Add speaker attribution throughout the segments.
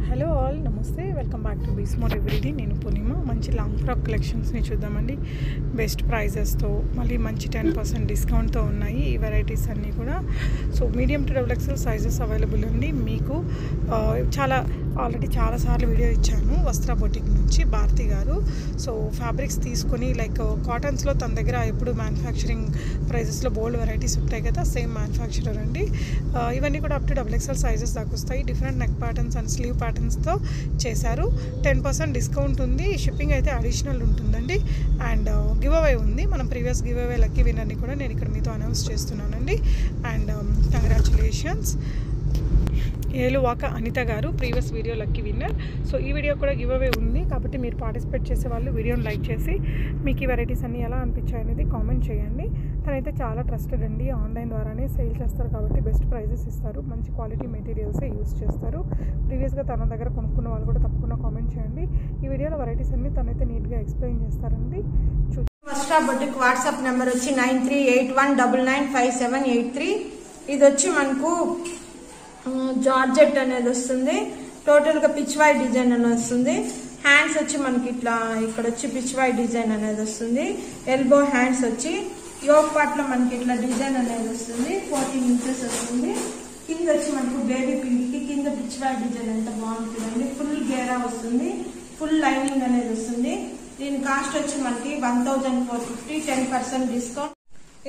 Speaker 1: Hello all, నమస్తే. Welcome back to Beesmore everyday. నేను పూర్ణిమ. మంచి లాంగ్ ఫ్రాక్ కలెక్షన్స్ని చూద్దామండి. బెస్ట్ ప్రైజెస్తో, మళ్ళీ మంచి 10% డిస్కౌంట్తో ఉన్నాయి ఈ వెరైటీస్ అన్నీ కూడా. So medium to double XL sizes available ఉంది. మీకు ఆల్రెడీ చాలాసార్లు వీడియో ఇచ్చాను వస్త్ర బొటిక్ నుంచి భారతి గారు. సో ఫ్యాబ్రిక్స్ తీసుకొని లైక్ కాటన్స్లో తన దగ్గర ఎప్పుడు మ్యానుఫ్యాక్చరింగ్ ప్రైజెస్లో బోల్డ్ వెరైటీస్ ఉంటాయి కదా, సేమ్ మ్యానుఫ్యాక్చరర్ అండి. ఇవన్నీ కూడా up to double XL sizes దాకా వస్తాయి. Different neck patterns and sleeve ప్యాటర్న్స్తో చేశారు. 10% డిస్కౌంట్ ఉంది. షిప్పింగ్ అయితే అడిషనల్ ఉంటుందండి. అండ్ గివ్ అవే ఉంది. మనం ప్రీవియస్ గివ్ అవే లక్కీ విన్నర్ని కూడా నేను ఇక్కడ మీతో అనౌన్స్ చేస్తున్నానండి. అండ్ కంగ్రాచులేషన్స్ ఏలువాక అనిత గారు, previous video lucky winner. So ఈ వీడియో కూడా గివ్ అవే ఉంది కాబట్టి మీరు పార్టిసిపేట్ చేసే వాళ్ళు వీడియోని లైక్ చేసి మీకు ఈ వెరైటీస్ అన్నీ ఎలా అనిపించాయి అనేది కామెంట్ చేయండి. తనైతే చాలా ట్రస్టెడ్ అండి. ఆన్లైన్ ద్వారానే సేల్ చేస్తారు కాబట్టి బెస్ట్ ప్రైజెస్ ఇస్తారు. మంచి క్వాలిటీ మెటీరియల్సే యూజ్ చేస్తారు. ప్రీవియస్గా తన దగ్గర కొనుక్కున్న వాళ్ళు కూడా తప్పకుండా కామెంట్ చేయండి. ఈ వీడియోలో వెరైటీస్ అన్నీ తనైతే నీట్గా ఎక్స్ప్లెయిన్ చేస్తారండి.
Speaker 2: వస్త్ర బొటిక్ వాట్సాప్ నెంబర్ వచ్చి 9381995783. ఇది వచ్చి మనకు జార్జెట్ అనేది వస్తుంది. టోటల్ గా పిచ్ వై డిజైన్ అనేది వస్తుంది. హ్యాండ్స్ వచ్చి మనకి ఇట్లా ఇక్కడ వచ్చి పిచ్ వై డిజైన్ అనేది వస్తుంది. ఎల్బో హ్యాండ్స్ వచ్చి యోగ్ పార్ట్ లో మనకి ఇట్లా డిజైన్ అనేది వస్తుంది. 14 ఇంచెస్ వస్తుంది. కింద వచ్చి మనకు బేబీ పింక్ కి కింద పిచ్ వై డిజైన్ ఎంత బాగుంటుందండి. ఫుల్ గేరా వస్తుంది. ఫుల్ లైనింగ్ అనేది వస్తుంది. దీని కాస్ట్ వచ్చి మనకి 1450, 10% డిస్కౌంట్.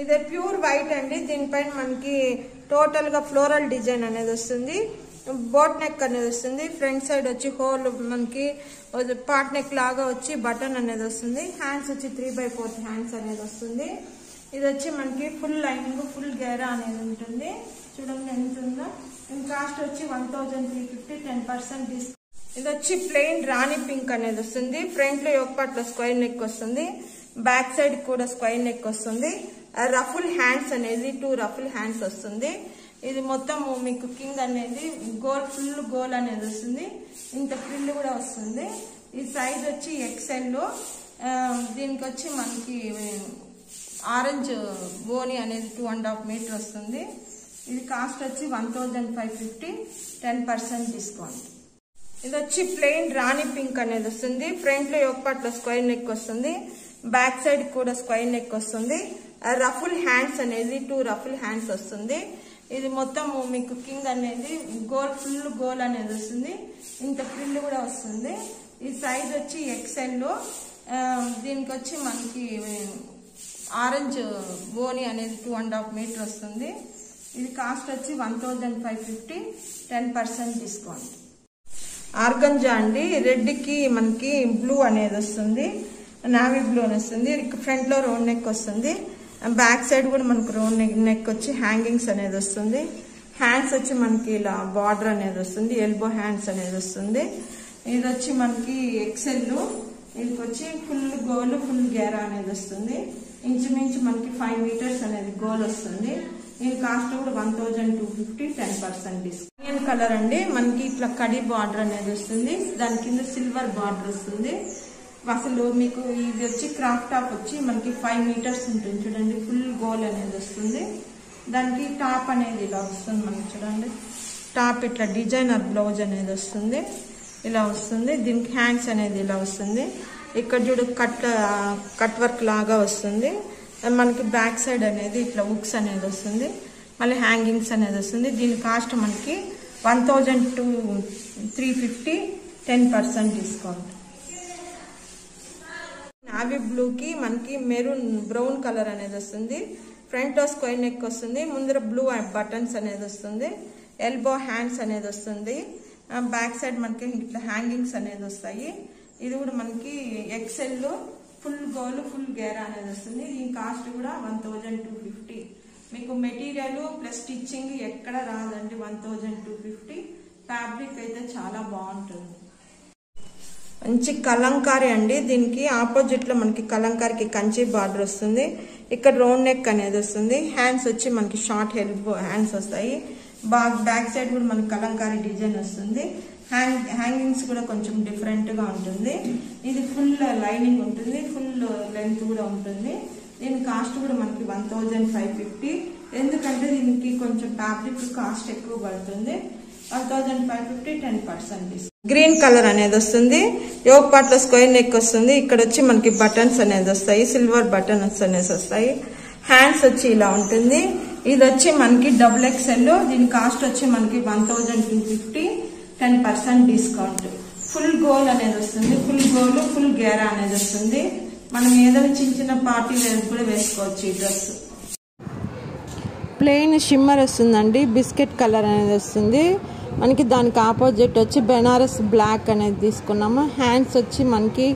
Speaker 2: ఇది ప్యూర్ వైట్ అండి. దీనిపైన మనకి టోటల్ గా ఫ్లోరల్ డిజైన్ అనేది వస్తుంది. బోట్ నెక్ అనేది వస్తుంది. ఫ్రంట్ సైడ్ వచ్చి హోల్ మనకి పార్ట్ నెక్ లాగా వచ్చి బటన్ అనేది వస్తుంది. హ్యాండ్స్ వచ్చి 3/4 హ్యాండ్స్ అనేది వస్తుంది. ఇది వచ్చి మనకి ఫుల్ లైనింగ్ ఫుల్ గేరా అనేది ఉంటుంది. చూడండి ఎంత ఉందో. దీని కాస్ట్ వచ్చి 1350, 10% డిస్కౌంట్. ఇది వచ్చి ప్లెయిన్ రాణి పింక్ అనేది వస్తుంది. ఫ్రంట్ లో యోగ్ పార్ట్ లో స్క్వేర్ నెక్ వస్తుంది. బ్యాక్ సైడ్ కూడా స్క్వేర్ నెక్ వస్తుంది. రఫుల్ హ్యాండ్స్ అనేది 2 రఫుల్ హ్యాండ్స్ వస్తుంది. ఇది మొత్తం మీకు కింద అనేది గోల్ ఫుల్ గోల్ అనేది వస్తుంది. ఇంత ఫ్రిల్ కూడా వస్తుంది. ఈ సైజ్ వచ్చి ఎక్సెల్ లో. దీనికి వచ్చి మనకి ఆరెంజ్ బోని అనేది 2.5 మీటర్ వస్తుంది. ఇది కాస్ట్ వచ్చి 1550, 10% డిస్కౌంట్. ఇది వచ్చి ప్లెయిన్ రాణి పింక్ అనేది వస్తుంది. ఫ్రంట్ లో యోగ్ పార్ట్ లో స్క్వేర్ నెక్ వస్తుంది. బ్యాక్ సైడ్ కూడా స్క్వేర్ నెక్ వస్తుంది. రఫుల్ హ్యాండ్స్ అనేది 2 రఫుల్ హ్యాండ్స్ వస్తుంది. ఇది మొత్తం మీకు కింద అనేది గోల్ ఫుల్ గోల్ అనేది వస్తుంది. ఇంత ఫ్రిల్ కూడా వస్తుంది. ఈ సైజ్ వచ్చి ఎక్సెల్ లో. దీనికి వచ్చి మనకి ఆరెంజ్ బోని అనేది 2.5 మీటర్ వస్తుంది. ఇది కాస్ట్ వచ్చి 1550, 10% డిస్కౌంట్. ఆర్గంజా అండి. రెడ్ కి మనకి బ్లూ అనేది వస్తుంది. నావీ బ్లూ అని వస్తుంది. ఫ్రంట్ లో రౌండ్ నెక్ వస్తుంది. బ్యాక్ సైడ్ కూడా మనకు రౌండ్ నెక్ వచ్చి హ్యాంగింగ్స్ అనేది వస్తుంది. హ్యాండ్స్ వచ్చి మనకి ఇలా బార్డర్ అనేది వస్తుంది. ఎల్బో హ్యాండ్స్ అనేది వస్తుంది. ఇది వచ్చి మనకి ఎక్సెల్. దీనికి వచ్చి ఫుల్ గోల్ ఫుల్ గేరా అనేది వస్తుంది. ఇంచుమించు మనకి 5 మీటర్స్ అనేది గోల్ వస్తుంది. దీని కాస్ట్ కూడా 1250, 10% డిస్కౌంట్. ఇండియన్ కలర్ అండి. మనకి ఇట్లా కడి బార్డర్ అనేది వస్తుంది. దాని కింద సిల్వర్ బార్డర్ వస్తుంది. అసలు మీకు ఇది వచ్చి క్రాప్ టాప్ వచ్చి మనకి 5 మీటర్స్ ఉంటుంది. చూడండి ఫుల్ గోల్ అనేది వస్తుంది. దానికి టాప్ అనేది ఇలా వస్తుంది. మనకి చూడండి టాప్ ఇట్లా డిజైనర్ బ్లౌజ్ అనేది వస్తుంది. ఇలా వస్తుంది. దీనికి హ్యాండ్స్ అనేది ఇలా వస్తుంది. ఇక్కడ చూడు కట్ వర్క్ లాగా వస్తుంది. మనకి బ్యాక్ సైడ్ అనేది ఇట్లా హుక్స్ అనేది వస్తుంది. మళ్ళీ హ్యాంగింగ్స్ అనేది వస్తుంది. దీని కాస్ట్ మనకి 1350, 10% డిస్కౌంట్. నావీ బ్లూ కి మనకి మెరూన్ బ్రౌన్ కలర్ అనేది వస్తుంది. ఫ్రంట్ లో స్క్వేర్ నెక్ వస్తుంది. ముందర బ్లూ బటన్స్ అనేది వస్తుంది. ఎల్బో హ్యాండ్స్ అనేది వస్తుంది. బ్యాక్ సైడ్ మనకి ఇట్లా హ్యాంగింగ్స్ అనేది వస్తాయి. ఇది కూడా మనకి ఎక్సెల్ లో ఫుల్ గోల్ ఫుల్ గేరా అనేది వస్తుంది. దీని కాస్ట్ కూడా 1250. మీకు మెటీరియల్ ప్లస్ స్టిచ్చింగ్ ఎక్కడ రాదండి. 1250. ఫ్యాబ్రిక్ అయితే చాలా బాగుంటుంది. మంచి కలంకారీ అండి. దీనికి ఆపోజిట్ లో మనకి కలంకారీకి కంచి బార్డర్ వస్తుంది. ఇక్కడ రౌండ్ నెక్ అనేది వస్తుంది. హ్యాండ్స్ వచ్చి మనకి షార్ట్ ఎల్బో హ్యాండ్స్ వస్తాయి. బ్యాక్ సైడ్ కూడా మనకి కలంకారీ డిజైన్ వస్తుంది. హ్యాంగింగ్స్ కూడా కొంచెం డిఫరెంట్ గా ఉంటుంది. ఇది ఫుల్ లైనింగ్ ఉంటుంది. ఫుల్ లెంత్ కూడా ఉంటుంది. దీని కాస్ట్ కూడా మనకి 1550. ఎందుకంటే దీనికి కొంచెం ఫ్యాబ్రిక్ కాస్ట్ ఎక్కువ పడుతుంది. 1550 10% డిస్కౌంట్. గ్రీన్ కలర్ అనేది వస్తుంది. యోక్ పార్ట్ లో స్క్వేర్ నెక్ వస్తుంది. ఇక్కడ వచ్చి మనకి బటన్స్ అనేది వస్తాయి, సిల్వర్ బటన్స్ అనేది వస్తాయి. హ్యాండ్స్ వచ్చి ఇలా ఉంటుంది. ఇది వచ్చి మనకి XXL. దీని కాస్ట్ వచ్చి మనకి 1250 10% డిస్కౌంట్. ఫుల్ గోల్ అనేది వస్తుంది. ఫుల్ గోల్ ఫుల్ గేరా అనేది వస్తుంది. మనం ఏదైనా చిన్న చిన్న పార్టీ వేర్ కూడా వేసుకోవచ్చు. ఈ డ్రెస్ ప్లెయిన్ షిమ్మర్ వస్తుందండి. బిస్కెట్ కలర్ అనేది వస్తుంది మనకి. దానికి ఆపోజిట్ వచ్చి బెనారస్ బ్లాక్ అనేది తీసుకున్నాము. హ్యాండ్స్ వచ్చి మనకి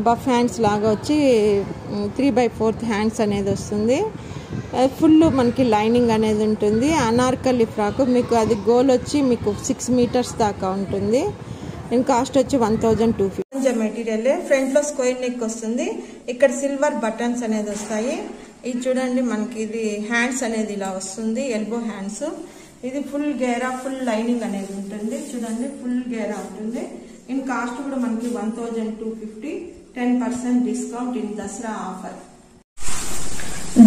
Speaker 2: బఫ్ హ్యాండ్స్ లాగా వచ్చి 3/4 హ్యాండ్స్ అనేది వస్తుంది. ఫుల్ మనకి లైనింగ్ అనేది ఉంటుంది. అనార్కలి ఫ్రాక్ మీకు అది గోల్ వచ్చి మీకు 6 మీటర్స్ దాకా ఉంటుంది. దీని కాస్ట్ వచ్చి 1250. మెటీరియల్ ఫ్రంట్ లో స్క్వేర్ నెక్ వస్తుంది. ఇక్కడ సిల్వర్ బటన్స్ అనేది వస్తాయి. ఇది చూడండి మనకి ఇది హ్యాండ్స్ అనేది ఇలా వస్తుంది, ఎల్బో హ్యాండ్స్. ఇది ఫుల్ గేరా ఫుల్ లైనింగ్ అనేది ఉంటుంది. చూడండి ఫుల్ గేరా ఉంటుంది. ఇన్ కాస్ట్ కూడా మనకి 1250 10% discount in Dasara offer.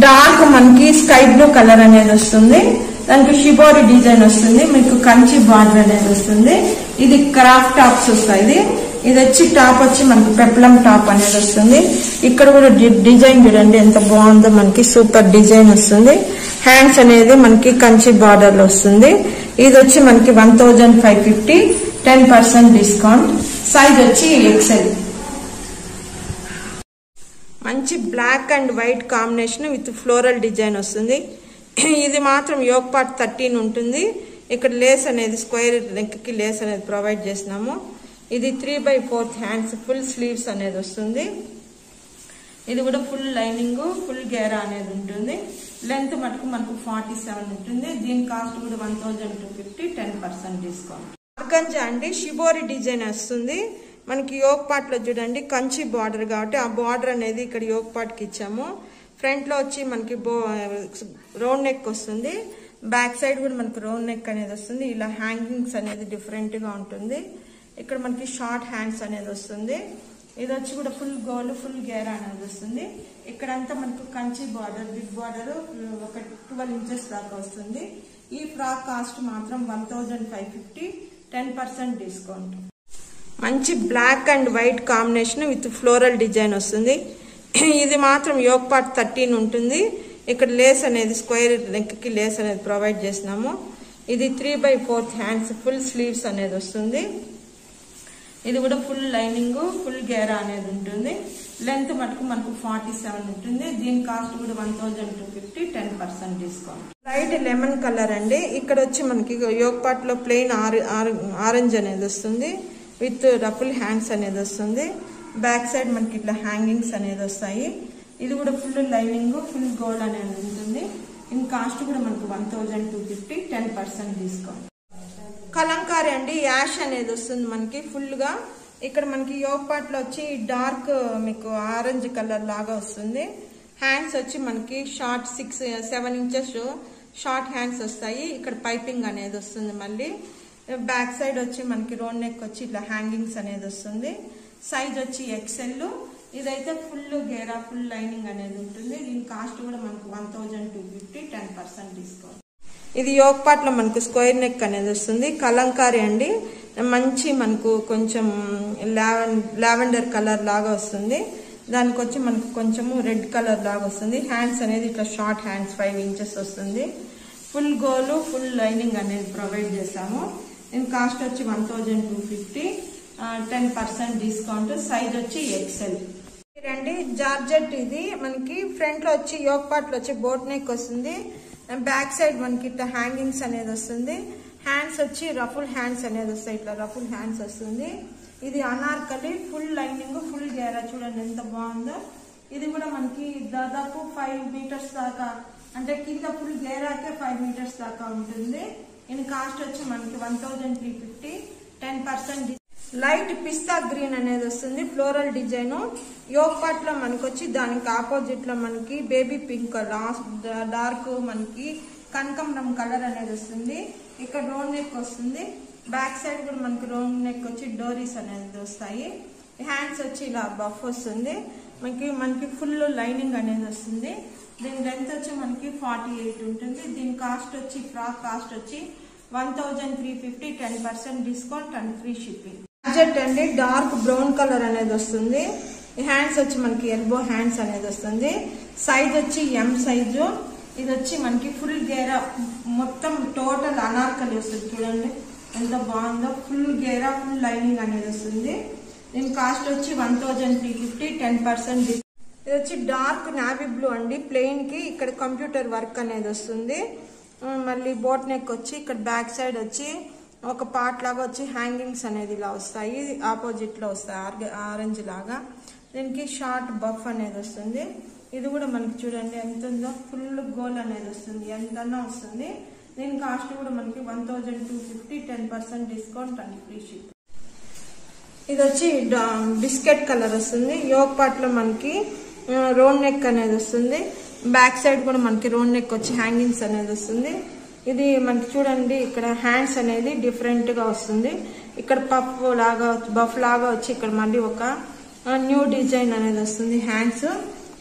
Speaker 2: Dark మనకి స్కై బ్లూ కలర్ అనేది వస్తుంది. దానికి షిబోరి డిజైన్ వస్తుంది. మీకు కంచి బార్డర్ అనేది వస్తుంది. ఇది క్రాఫ్ట్ టాప్స్ వస్తాయి. ఇది వచ్చి టాప్ వచ్చి మనకి పెప్లం టాప్ అనేది వస్తుంది. ఇక్కడ కూడా డిజైన్ చూడండి ఎంత బాగుందో, మనకి సూపర్ డిజైన్ వస్తుంది. హ్యాండ్స్ అనేది మనకి కంచి బార్డర్ లో వస్తుంది. ఇది వచ్చి మనకి 1550 10% డిస్కౌంట్. సైజ్ వచ్చి XL. మంచి black and white combination with floral design వస్తుంది. ఇది మాత్రం యోక్ పార్ట్ 13 ఉంటుంది. ఇక్కడ లేస్ అనేది స్క్వేర్ నెక్ కి లేస్ అనేది ప్రొవైడ్ చేసినాము. ఇది 3/4 హ్యాండ్స్ ఫుల్ స్లీవ్స్ అనేది వస్తుంది. ఇది కూడా ఫుల్ లైనింగ్ ఫుల్ గేరా అనేది ఉంటుంది. లెంత్ మటుకు మనకు 47 ఉంటుంది. దీని కాస్ట్ కూడా 1250 10% డిస్కౌంట్. ఆర్గంజా అండి షిబోరి డిజైన్ వస్తుంది. మనకి యోక్ పార్ట్ లో చూడండి కంచి బార్డర్ కాబట్టి ఆ బార్డర్ అనేది ఇక్కడ యోక్ పార్ట్ కి ఇచ్చాము. ఫ్రంట్ లో వచ్చి మనకి రౌండ్ నెక్ వస్తుంది. బ్యాక్ సైడ్ కూడా మనకి రౌండ్ నెక్ అనేది వస్తుంది. ఇలా హ్యాంగింగ్స్ అనేది డిఫరెంట్ గా ఉంటుంది. ఇక్కడ మనకి షార్ట్ హ్యాండ్స్ అనేది వస్తుంది. ఇది వచ్చి కూడా ఫుల్ గోల్ ఫుల్ గేరా అనేది వస్తుంది. ఇక్కడంతా మనకు కంచి బార్డర్ బిగ్ బార్డర్ ఒక 12 ఇంచెస్ దాకా వస్తుంది. ఈ ఫ్రాక్ కాస్ట్ మాత్రం 1550 10% డిస్కౌంట్. మంచి black and white combination with floral design వస్తుంది. ఇది మాత్రం యోక్ పార్ట్ 13 ఉంటుంది. ఇక్కడ లేస్ అనేది స్క్వేర్ నెక్ కి లేస్ అనేది ప్రొవైడ్ చేసినాము. ఇది 3/4 హ్యాండ్స్ ఫుల్ స్లీవ్స్ అనేది వస్తుంది. ఇది కూడా ఫుల్ లైనింగ్ ఫుల్ గేరా అనేది ఉంటుంది. లెంత్ మటుకు మనకు 47 ఉంటుంది. దీని కాస్ట్ కూడా 1250 10% డిస్కౌంట్. లైట్ లెమన్ కలర్ అండి. ఇక్కడ వచ్చి మనకి యోక్ పార్ట్ లో ప్లెయిన్ ఆరెంజ్ అనేది వస్తుంది విత్ రఫుల్ హ్యాండ్స్ అనేది వస్తుంది. బ్యాక్ సైడ్ మనకి ఇట్లా హ్యాంగింగ్స్ అనేది వస్తాయి. ఇది కూడా ఫుల్ లైనింగ్ ఫుల్ గోల్డ్ అనేది ఉంటుంది. ఇన్ కాస్ట్ కూడా మనకు 1250 10% డిస్కౌంట్. కలంకారీ అండి యాష్ అనేది వస్తుంది మనకి ఫుల్ గా. ఇక్కడ మనకి యోక్ పార్ట్ లో వచ్చి డార్క్ మీకు ఆరెంజ్ కలర్ లాగా వస్తుంది. హ్యాండ్స్ వచ్చి మనకి షార్ట్ 6-7 ఇంచెస్ షార్ట్ హ్యాండ్స్ వస్తాయి. ఇక్కడ పైపింగ్ అనేది వస్తుంది. మళ్ళీ బ్యాక్ సైడ్ వచ్చి మనకి రౌండ్ నెక్ వచ్చి ఇట్లా హ్యాంగింగ్స్ అనేది వస్తుంది. సైజ్ వచ్చి XL. ఇదైతే ఫుల్ గేరా ఫుల్ లైనింగ్ అనేది ఉంటుంది. దీని కాస్ట్ కూడా మనకు 1250 10% డిస్కౌంట్. ఇది యోక్ పార్ట్ లో మనకు స్క్వేర్ నెక్ అనేది వస్తుంది. కలంకారీ అండి మంచి మనకు కొంచెం లావెండర్ కలర్ లాగా వస్తుంది. దానికి వచ్చి మనకు కొంచెము రెడ్ కలర్ లాగా వస్తుంది. హ్యాండ్స్ అనేది ఇట్లా షార్ట్ హ్యాండ్స్ 5 ఇంచెస్ వస్తుంది. ఫుల్ గోలు ఫుల్ లైనింగ్ అనేది ప్రొవైడ్ చేసాము. దీని కాస్ట్ వచ్చి 1250 10% డిస్కౌంట్. సైజ్ వచ్చి XL. రండి జార్జెట్. ఇది మనకి ఫ్రంట్ లో వచ్చి యోక్ పార్ట్ లో వచ్చి బోట్ నెక్ వస్తుంది. బ్యాక్ సైడ్ మనకి ఇట్లా హ్యాంగింగ్స్ అనేది వస్తుంది. హ్యాండ్స్ వచ్చి రఫుల్ హ్యాండ్స్ అనేది వస్తాయి. ఇట్లా రఫుల్ హ్యాండ్స్ వస్తుంది. ఇది అనార్కలి ఫుల్ లైనింగ్ ఫుల్ గేరా చూడండి ఎంత బాగుందో. ఇది కూడా మనకి దాదాపు 5 మీటర్స్ దాకా అంటే కింద ఫుల్ గేరాకే 5 మీటర్స్ దాకా ఉంటుంది. దీని కాస్ట్ వచ్చి మనకి 1350 10%. లైట్ పిస్తా గ్రీన్ అనేది వస్తుంది. ఫ్లోరల్ డిజైన్ యోక్ పార్ట్ లో మనకి వచ్చి దానికి ఆపోజిట్ లో మనకి బేబీ పింక్ డార్క్ మనకి కనకంబరం కలర్ అనేది వస్తుంది. ఇక్కడ రౌండ్ నెక్ వస్తుంది. బ్యాక్ సైడ్ కూడా మనకి రౌండ్ నెక్ వచ్చి డోరీస్ అనేది వస్తాయి. హ్యాండ్స్ వచ్చి ఇలా బఫ్ వస్తుంది. మనకి ఫుల్ లైనింగ్ అనేది వస్తుంది. దీని లెంత్ వచ్చి మనకి 48 ఉంటుంది. దీని కాస్ట్ వచ్చి ఫ్రాక్ కాస్ట్ వచ్చి 1350 10% discount and free shipping. Georgette అండి డార్క్ బ్రౌన్ కలర్ అనేది వస్తుంది. హ్యాండ్స్ వచ్చి మనకి ఎల్బో హ్యాండ్స్ అనేది వస్తుంది. సైజ్ వచ్చి ఎం సైజు. ఇది వచ్చి మనకి ఫుల్ గేరా మొత్తం టోటల్ అనార్కలి వస్తుంది. చూడండి ఎంత బాగుందో. ఫుల్ గేరా ఫుల్ లైనింగ్ అనేది వస్తుంది. దీని కాస్ట్ వచ్చి 1350 10% డిస్కౌంట్. ఇది వచ్చి డార్క్ నావీ బ్లూ అండి. ప్లెయిన్ కి ఇక్కడ కంప్యూటర్ వర్క్ అనేది వస్తుంది. మళ్ళీ బోట్ నెక్ వచ్చి ఇక్కడ బ్యాక్ సైడ్ వచ్చి ఒక పార్ట్ లాగా వచ్చి హ్యాంగింగ్స్ అనేది ఇలా వస్తాయి. ఆపోజిట్ లో వస్తాయి ఆరెంజ్ లాగా. దీనికి షార్ట్ బఫ్ అనేది వస్తుంది. ఇది కూడా మనకి చూడండి ఎంత ఉందో. ఫుల్ గోల్ అనేది వస్తుంది. ఎంతన్నా వస్తుంది. దీని కాస్ట్ కూడా మనకి 1250 10% డిస్కౌంట్ అండ్ ఫ్రీ షిప్. ఇది వచ్చి బిస్కెట్ కలర్ వస్తుంది. యోక్ పార్ట్ లో మనకి రౌండ్ నెక్ అనేది వస్తుంది. బ్యాక్ సైడ్ కూడా మనకి రౌండ్ నెక్ వచ్చి హ్యాంగింగ్స్ అనేది వస్తుంది. ఇది మనకి చూడండి ఇక్కడ హ్యాండ్స్ అనేది డిఫరెంట్ గా వస్తుంది. ఇక్కడ బఫ్ లాగా వచ్చి ఇక్కడ మళ్ళీ ఒక న్యూ డిజైన్ అనేది వస్తుంది హ్యాండ్స్.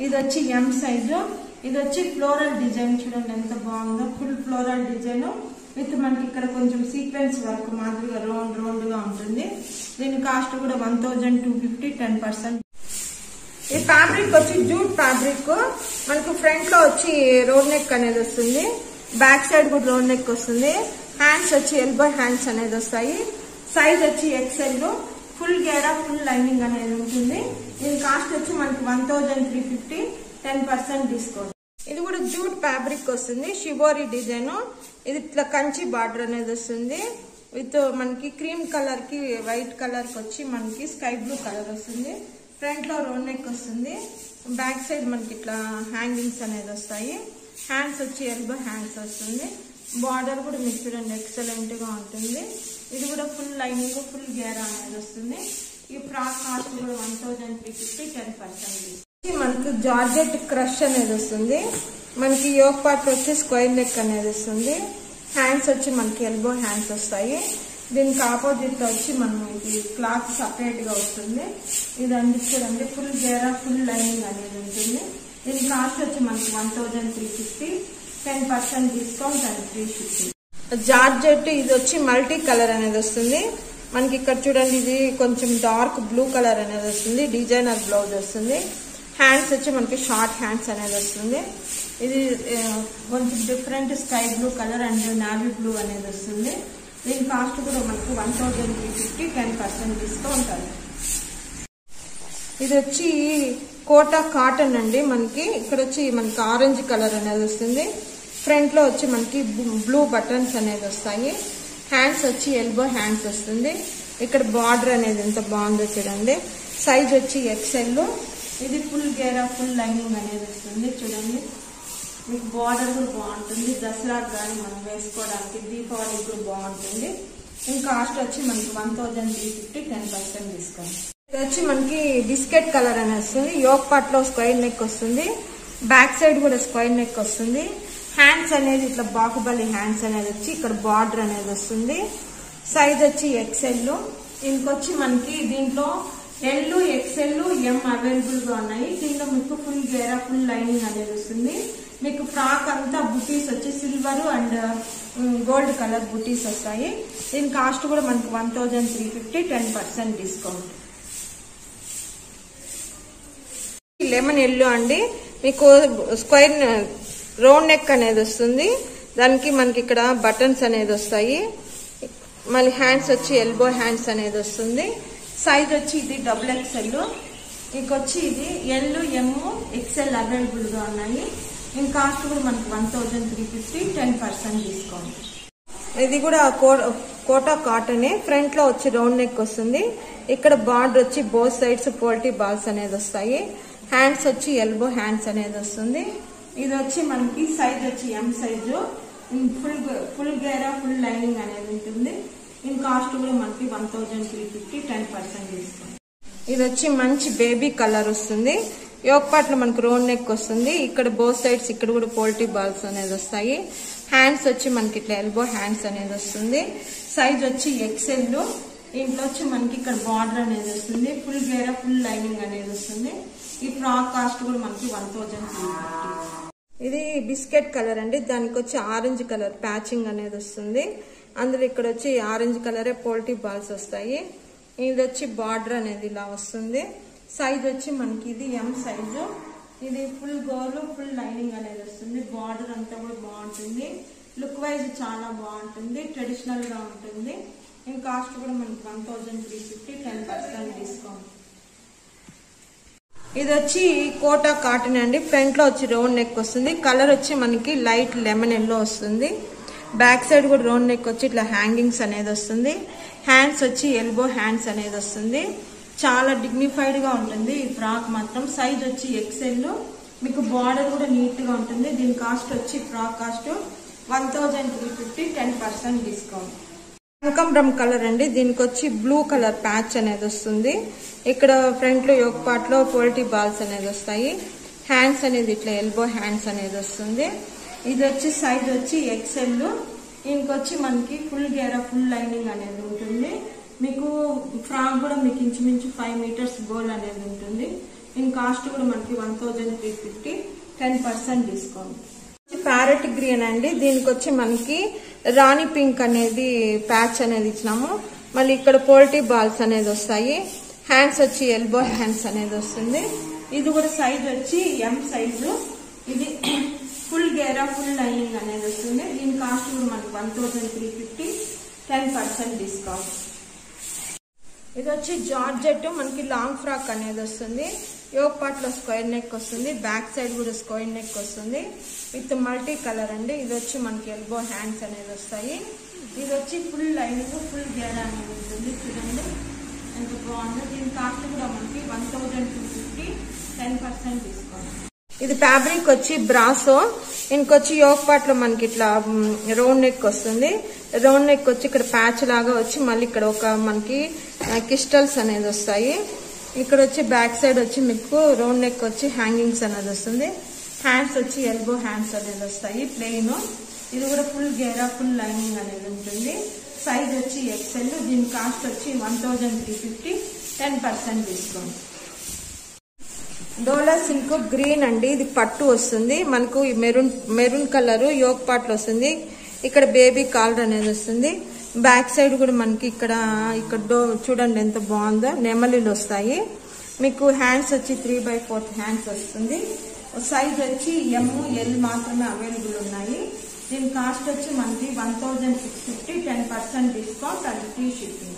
Speaker 2: ఇది వచ్చి ఎం సైజు. ఇది వచ్చి ఫ్లోరల్ డిజైన్. చూడండి ఎంత బాగుందో. ఫుల్ ఫ్లోరల్ డిజైన్ విత్ మనకి ఇక్కడ కొంచెం సీక్వెన్స్ వర్క్ మాదిరిగా రౌండ్ గా ఉంటుంది. దీని కాస్ట్ కూడా 1250 10%. ఈ ఫ్యాబ్రిక్ వచ్చి జూట్ ఫ్యాబ్రిక్. మనకు ఫ్రంట్ లో వచ్చి రౌండ్ నెక్ అనేది వస్తుంది. బ్యాక్ సైడ్ కూడా రౌండ్ నెక్ వస్తుంది. హ్యాండ్స్ వచ్చి ఎల్బో హ్యాండ్స్ అనేది వస్తాయి. సైజ్ వచ్చి ఎక్సెల్. ఫుల్ గేరా ఫుల్ లైనింగ్ అనేది ఉంటుంది. దీని కాస్ట్ వచ్చి మనకి 1350 10% డిస్కౌంట్. ఇది కూడా జూట్ ఫ్యాబ్రిక్ వస్తుంది. Shibori design. ఇది ఇట్లా కంచి బార్డర్ అనేది వస్తుంది. విత్ మనకి క్రీమ్ కలర్ కి వైట్ కలర్ కి వచ్చి మనకి స్కై బ్లూ కలర్ వస్తుంది. ఫ్రంట్ లో రౌండ్ నెక్ వస్తుంది. బ్యాక్ సైడ్ మనకి ఇట్లా హ్యాంగింగ్స్ అనేది వస్తాయి. హ్యాండ్స్ వచ్చి ఎల్బో హ్యాండ్స్ వస్తుంది. బార్డర్ కూడా మీకు చూడండి ఎక్సలెంట్ గా ఉంటుంది. ఇది కూడా ఫుల్ లైనింగ్ ఫుల్ గేరా అనేది వస్తుంది. ఈ ఫ్రాక్ కాస్ట్ కూడా 1350 10%. మనకి జార్జెట్ క్రష్ అనేది వస్తుంది. మనకి యోక్ పార్ట్ వచ్చి స్క్వేర్ నెక్ అనేది వస్తుంది. హ్యాండ్స్ వచ్చి మనకి ఎల్బో హ్యాండ్స్ వస్తాయి. దీనికి ఆపోజిట్ లో వచ్చి మనకి క్లాత్ సపరేట్ గా వస్తుంది. ఇది చూడండి ఫుల్ గేరా ఫుల్ లైనింగ్ అనేది ఉంటుంది. దీని కాస్ట్ వచ్చి మనకి 1350 10% discount and free shipping. Georgette ఇది వచ్చి మల్టీ కలర్ అనేది వస్తుంది. మనకి ఇక్కడ చూడండి ఇది కొంచెం డార్క్ బ్లూ కలర్ అనేది వస్తుంది. డిజైనర్ బ్లౌజ్ వస్తుంది. హ్యాండ్స్ వచ్చి మనకి షార్ట్ హ్యాండ్స్ అనేది వస్తుంది. ఇది కొంచెం different sky blue colour and navy blue అనేది వస్తుంది. దీని కాస్ట్ కూడా మనకి 1350 10% డిస్కౌంట్ అండి. ఇది వచ్చి కోటా కాటన్ అండి. మనకి ఇక్కడ వచ్చి మనకి ఆరెంజ్ కలర్ అనేది వస్తుంది. ఫ్రంట్ లో వచ్చి మనకి బ్లూ బటన్స్ అనేది వస్తాయి. హ్యాండ్స్ వచ్చి ఎల్బో హ్యాండ్స్ వస్తుంది. ఇక్కడ బార్డర్ అనేది ఎంత బాగుందో చూడండి. సైజ్ వచ్చి ఎక్సెల్. ఇది ఫుల్ గేరా ఫుల్ లైనింగ్ అనేది వస్తుంది. చూడండి మీకు బార్డర్ కూడా బాగుంటుంది. దసరా కానీ మనం వేసుకోవడానికి దీపావళికి కూడా బాగుంటుంది. దీని కాస్ట్ వచ్చి మనకి 1350 10% డిస్కౌంట్. ఇది వచ్చి మనకి బిస్కెట్ కలర్ అనేది వస్తుంది. యోక్ పార్ట్ లో స్క్వేర్ నెక్ వస్తుంది. బ్యాక్ సైడ్ కూడా స్క్వేర్ నెక్ వస్తుంది. హ్యాండ్స్ అనేది ఇట్లా బాహుబలి హ్యాండ్స్ అనేది వచ్చి ఇక్కడ బార్డర్ అనేది వస్తుంది. సైజ్ వచ్చి ఎక్సెల్. ఇంకొచ్చి మనకి దీంట్లో ఎల్ ఎక్సెల్ ఎం అవైలబుల్ గా ఉన్నాయి. దీంట్లో మీకు ఫుల్ గేరా ఫుల్ లైనింగ్ అనేది వస్తుంది. మీకు ఫ్రాక్ అంతా బుటీస్ వచ్చి సిల్వర్ అండ్ గోల్డ్ కలర్ బుటీస్ వస్తాయి. దీని కాస్ట్ కూడా మనకి 1350 10% డిస్కౌంట్. లెమన్ ఎల్లో అండి. మీకు స్క్వేర్ రౌండ్ నెక్ అనేది వస్తుంది. దానికి మనకి ఇక్కడ బటన్స్ అనేది వస్తాయి. మళ్ళీ హ్యాండ్స్ వచ్చి ఎల్బో హ్యాండ్స్ అనేది వస్తుంది. సైజ్ వచ్చి ఇది XXL. ఇంకొచ్చి ఇది ఎల్ ఎం ఎక్సెల్ అవైలబుల్ గా ఉన్నాయి. దీని కాస్ట్ కూడా మనకి 1350 10% డిస్కౌంట్. ఇది కూడా కోటా కాటనే. ఫ్రంట్ లో వచ్చి రౌండ్ నెక్ వస్తుంది. ఇక్కడ బార్డర్ వచ్చి బోత్ సైడ్స్ పోల్టీ బాల్స్ అనేది వస్తాయి. హ్యాండ్స్ వచ్చి ఎల్బో హ్యాండ్స్ అనేది వస్తుంది. ఇది వచ్చి మనకి సైజ్ వచ్చి ఎం సైజు. ఫుల్ గేరా ఫుల్ లైనింగ్ అనేది ఉంటుంది. దీని కాస్ట్ కూడా మనకి 1350 10% డిస్కౌంట్. ఇది వచ్చి మంచి బేబీ కలర్ వస్తుంది. యోక్ పార్ట్ లో మనకి రౌండ్ నెక్ వస్తుంది. ఇక్కడ బోత్ సైడ్స్ ఇక్కడ కూడా పోల్టీ బాల్స్ అనేది వస్తాయి. హ్యాండ్స్ వచ్చి మనకి ఇట్లా ఎల్బో హ్యాండ్స్ అనేది వస్తుంది. సైజ్ వచ్చి ఎక్సెల్. దీంట్లో వచ్చి మనకి ఇక్కడ బార్డర్ అనేది వస్తుంది. ఫుల్ గేరా ఫుల్ లైనింగ్ అనేది వస్తుంది. ఈ ఫ్రాక్ కాస్ట్ కూడా మనకి 1350. ఇది బిస్కెట్ కలర్ అండి. దానికి వచ్చి ఆరెంజ్ కలర్ ప్యాచింగ్ అనేది వస్తుంది. అందులో ఇక్కడ వచ్చి ఆరెంజ్ కలరే పోల్టీ బాల్స్ వస్తాయి. ఇది వచ్చి బార్డర్ అనేది ఇలా వస్తుంది. సైజ్ వచ్చి మనకి ఇది ఎం సైజు. ఇది ఫుల్ గోలు ఫుల్ లైనింగ్ అనేది వస్తుంది. బార్డర్ అంతా కూడా బాగుంటుంది. లుక్ వైజ్ చాలా బాగుంటుంది. ట్రెడిషనల్ గా ఉంటుంది. ఇంకా కాస్ట్ కూడా మనకి 1350, 10% డిస్కౌంట్. ఇది వచ్చి కోటా కాటన్ అండి. ఫ్రంట్ లో వచ్చి రౌండ్ నెక్ వస్తుంది. కలర్ వచ్చి మనకి లైట్ లెమన్ ఎల్లో వస్తుంది. బ్యాక్ సైడ్ కూడా రౌండ్ నెక్ వచ్చి ఇట్లా హ్యాంగింగ్స్ అనేది వస్తుంది. హ్యాండ్స్ వచ్చి ఎల్బో హ్యాండ్స్ అనేది వస్తుంది. చాలా డిగ్నిఫైడ్ గా ఉంటుంది ఈ ఫ్రాక్ మాత్రం. సైజ్ వచ్చి ఎక్సెల్. మీకు బార్డర్ కూడా నీట్ గా ఉంటుంది. దీని కాస్ట్ వచ్చి ఫ్రాక్ కాస్ట్ 1350, 10% డిస్కౌంట్. కనకాంబరం కలర్ అండి. దీనికి వచ్చి బ్లూ కలర్ ప్యాచ్ అనేది వస్తుంది. ఇక్కడ ఫ్రంట్ లో యోక్ పార్ట్ లో పోల్టీ బాల్స్ అనేది వస్తాయి. హ్యాండ్స్ అనేది ఇట్లా ఎల్బో హ్యాండ్స్ అనేది వస్తుంది. ఇది వచ్చి సైజ్ వచ్చి ఎక్సెల్. ఇంకొచ్చి మనకి ఫుల్ గేరా ఫుల్ లైనింగ్ అనేది ఉంటుంది. మీకు ఫ్రాక్ కూడా మీకు ఇంచుమించు 5 మీటర్స్ గోల్ అనేది ఉంటుంది. దీని కాస్ట్ కూడా మనకి 1350, 10% డిస్కౌంట్. ప్యారెట్ గ్రీన్ అండి. దీనికి వచ్చి మనకి రాణి పింక్ అనేది ప్యాచ్ అనేది ఇచ్చినాము. మళ్ళీ ఇక్కడ పోల్టీ బాల్స్ అనేది వస్తాయి. హ్యాండ్స్ వచ్చి ఎల్బో హ్యాండ్స్ అనేది వస్తుంది. ఇది కూడా సైజ్ వచ్చి ఎం సైజు. ఇది ఫుల్ గేరా ఫుల్ లైనింగ్ అనేది వస్తుంది. దీని కాస్ట్ కూడా మనకి 1350, 10% డిస్కౌంట్. ఇది వచ్చి జార్జెట్ మనకి లాంగ్ ఫ్రాక్ అనేది వస్తుంది. యోక్ పార్ట్ లో స్క్వేర్ నెక్ వస్తుంది. బ్యాక్ సైడ్ కూడా స్క్వేర్ నెక్ వస్తుంది విత్ మల్టీ కలర్ అండి. ఇది వచ్చి మనకి ఎల్బో హ్యాండ్స్ అనేది వస్తాయి. ఇది వచ్చి ఫుల్ లైనింగ్ ఫుల్ గేరా అనేది ఉంటుంది. చూడండి ఎంత బాగుందో. దీని కాస్ట్ కూడా మనకి 1250, 10% డిస్కౌంట్. ఇది ఫ్యాబ్రిక్ వచ్చి బ్రాసో. ఇంకొచ్చి యోక్ పార్ట్ లో మనకి ఇట్లా రౌండ్ నెక్ వస్తుంది. రౌండ్ నెక్ వచ్చి ఇక్కడ ప్యాచ్ లాగా వచ్చి మళ్ళీ ఇక్కడ ఒక మనకి క్రిస్టల్స్ అనేది వస్తాయి. ఇక్కడ వచ్చి బ్యాక్ సైడ్ వచ్చి మీకు రౌండ్ నెక్ వచ్చి హ్యాంగింగ్స్ అనేది వస్తుంది. హ్యాండ్స్ వచ్చి ఎల్బో హ్యాండ్స్ అనేది వస్తాయి ప్లెయిన్. ఇది కూడా ఫుల్ గేరా ఫుల్ లైనింగ్ అనేది ఉంటుంది. సైజ్ వచ్చి ఎక్సెల్. దీని కాస్ట్ వచ్చి 1350, 10% డిస్కౌంట్. డోలా సిల్క్ గ్రీన్ అండి. ఇది పట్టు వస్తుంది. మనకు మెరూన్ కలర్ యోక్ పార్ట్ లో వస్తుంది. ఇక్కడ బేబీ కాలర్ అనేది వస్తుంది. బ్యాక్ సైడ్ కూడా మనకి ఇక్కడ చూడండి ఎంత బాగుందో. నెమలీలు వస్తాయి. మీకు హ్యాండ్స్ వచ్చి 3/4 హ్యాండ్స్ వస్తుంది. సైజ్ వచ్చి ఎం ఎల్ మాత్రమే అవైలబుల్ ఉన్నాయి. దీని కాస్ట్ వచ్చి మనకి 1650, 10% డిస్కౌంట్ అండ్ ఫ్రీ షిప్పింగ్.